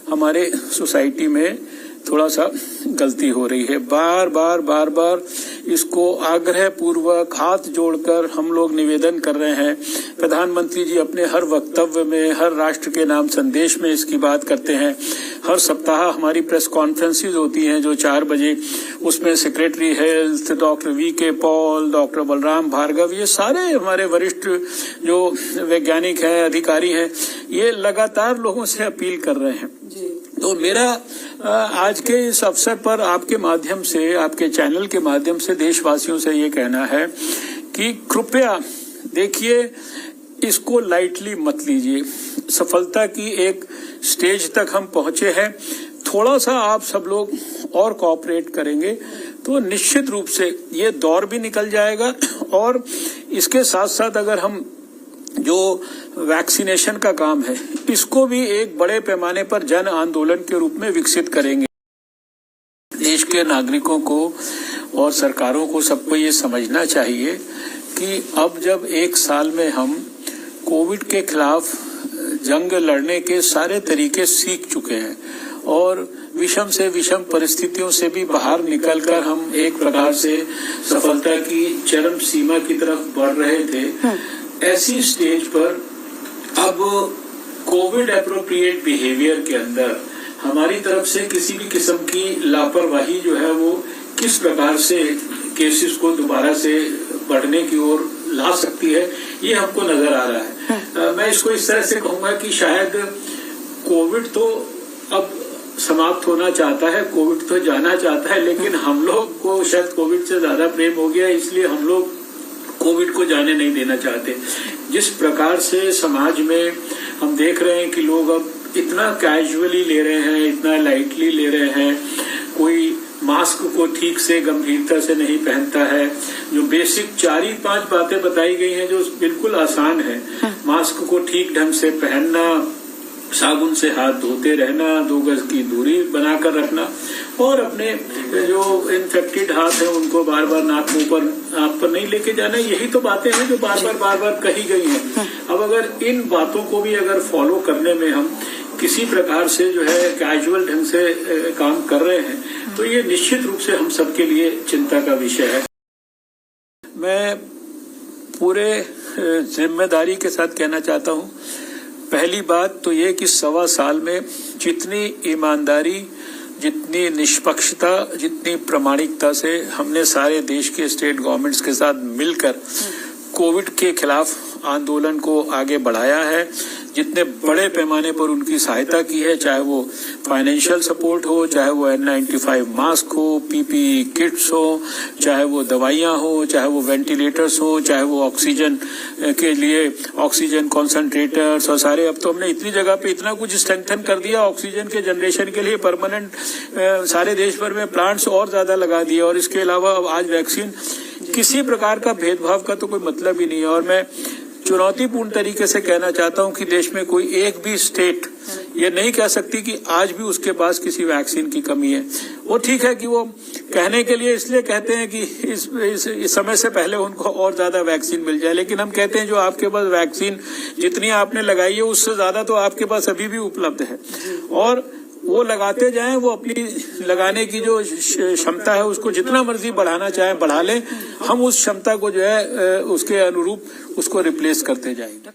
हमारे सोसाइटी में थोड़ा सा गलती हो रही है। बार बार इसको आग्रह पूर्वक हाथ जोड़कर हम लोग निवेदन कर रहे हैं। प्रधानमंत्री जी अपने हर वक्तव्य में, हर राष्ट्र के नाम संदेश में इसकी बात करते हैं। हर सप्ताह हमारी प्रेस कॉन्फ्रेंसेज होती हैं जो 4 बजे, उसमें secretary health doctor V K. Paul, doctor Balram Bhargava, ये सारे हमारे वरिष्ठ जो वैज्ञानिक हैं, अधिकारी हैं, ये लगातार लोगों से अपील कर रहे हैं। तो मेरा आज के इस अवसर पर आपके माध्यम से, आपके चैनल के माध्यम से देशवासियों से ये कहना है कि कृपया देखिए, इसको लाइटली मत लीजिए। सफलता की एक स्टेज तक हम पहुंचे हैं। थोड़ा सा आप सब लोग और कोऑपरेट करेंगे तो निश्चित रूप से ये दौर भी निकल जाएगा। और इसके साथ साथ अगर हम जो वैक्सीनेशन का काम है, इसको भी एक बड़े पैमाने पर जन आंदोलन के रूप में विकसित करेंगे। देश के नागरिकों को और सरकारों को सबको ये समझना चाहिए कि अब जब 1 साल में हम कोविड के खिलाफ जंग लड़ने के सारे तरीके सीख चुके हैं और विषम से विषम परिस्थितियों से भी बाहर निकलकर हम एक प्रकार से सफलता की चरम सीमा की तरफ बढ़ रहे थे, ऐसी स्टेज पर अब कोविड एप्रोप्रिएट बिहेवियर के अंदर हमारी तरफ से किसी भी किस्म की लापरवाही जो है वो किस प्रकार से केसेस को दोबारा से बढ़ने की ओर ला सकती है, ये हमको नजर आ रहा है। मैं इसको इस तरह से कहूंगा कि शायद कोविड तो अब समाप्त होना चाहता है, कोविड तो जाना चाहता है, लेकिन हम लोग को शायद कोविड से ज्यादा प्रेम हो गया, इसलिए हम लोग कोविड को जाने नहीं देना चाहते। जिस प्रकार से समाज में हम देख रहे हैं कि लोग अब इतना कैजुअली ले रहे हैं, इतना लाइटली ले रहे हैं, कोई मास्क को ठीक से गंभीरता से नहीं पहनता है। जो बेसिक 4-5 बातें बताई गई हैं जो बिल्कुल आसान है, मास्क को ठीक ढंग से पहनना, साबुन से हाथ धोते रहना, 2 गज की दूरी बनाकर रखना और अपने जो इन्फेक्टेड हाथ है उनको बार बार नाक मुंह पर नहीं लेके जाना, यही तो बातें हैं जो बार बार कही गई हैं। अब अगर इन बातों को भी अगर फॉलो करने में हम किसी प्रकार से जो है कैजुअल ढंग से काम कर रहे हैं तो ये निश्चित रूप से हम सबके लिए चिंता का विषय है। मैं पूरे जिम्मेदारी के साथ कहना चाहता हूँ, पहली बात तो ये कि 1.25 साल में जितनी ईमानदारी, जितनी निष्पक्षता, जितनी प्रामाणिकता से हमने सारे देश के स्टेट गवर्नमेंट्स के साथ मिलकर कोविड के खिलाफ आंदोलन को आगे बढ़ाया है, जितने बड़े पैमाने पर उनकी सहायता की है, चाहे वो फाइनेंशियल सपोर्ट हो, चाहे वो N95 मास्क हो, PPE किट्स हो, चाहे वो दवाइयां हो, चाहे वो वेंटिलेटर्स हो, चाहे वो ऑक्सीजन के लिए ऑक्सीजन कॉन्सेंट्रेटर्स और सारे, अब तो हमने इतनी जगह पे इतना कुछ स्ट्रेंथन कर दिया ऑक्सीजन के जनरेशन के लिए, परमानेंट सारे देश भर में प्लांट्स और ज्यादा लगा दिए। और इसके अलावा अब आज वैक्सीन, किसी प्रकार का भेदभाव का तो कोई मतलब ही नहीं है। और मैं चुनौतीपूर्ण तरीके से कहना चाहता हूं कि देश में कोई एक भी स्टेट ये नहीं कह सकती कि आज भी उसके पास किसी वैक्सीन की कमी है। वो ठीक है कि वो कहने के लिए इसलिए कहते हैं कि इस समय से पहले उनको और ज्यादा वैक्सीन मिल जाए, लेकिन हम कहते हैं जो आपके पास वैक्सीन जितनी आपने लगाई है उससे ज्यादा तो आपके पास अभी भी उपलब्ध है और वो लगाते जाएं। वो अपनी लगाने की जो क्षमता है उसको जितना मर्जी बढ़ाना चाहे बढ़ा लें, हम उस क्षमता को जो है उसके अनुरूप उसको रिप्लेस करते जाएंगे।